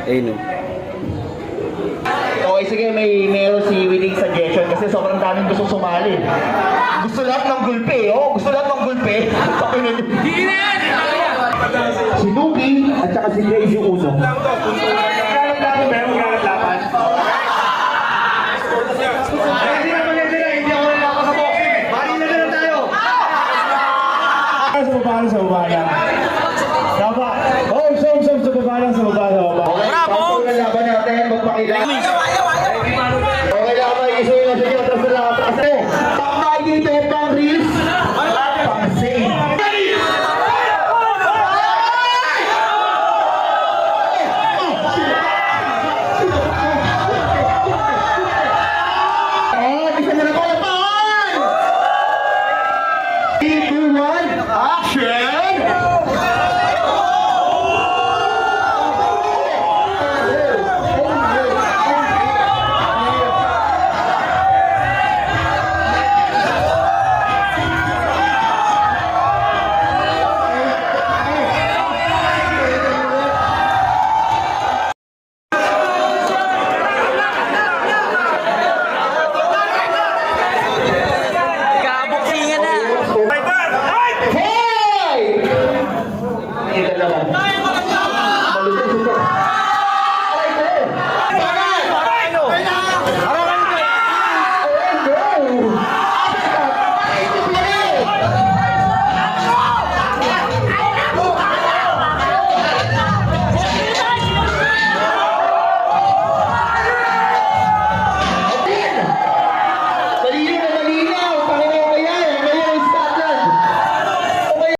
Ayun o. Okay, sige, meron si winning suggestion kasi sobrang daming gusto sumali. Gusto lahat ng gulpi, oh. Gusto lahat ng gulpi. Hindi na yan! Si Nuki at saka si Crazy Uno. Sa baba lang. Dapat. Oh, sa baba lang, sa baba. Okay, pasok na laban natin, magpakilala. Okay lang ba, isuyo na sa inyo, tapos na lang. Kasi, pang nakikita yung pang reels, at pang save.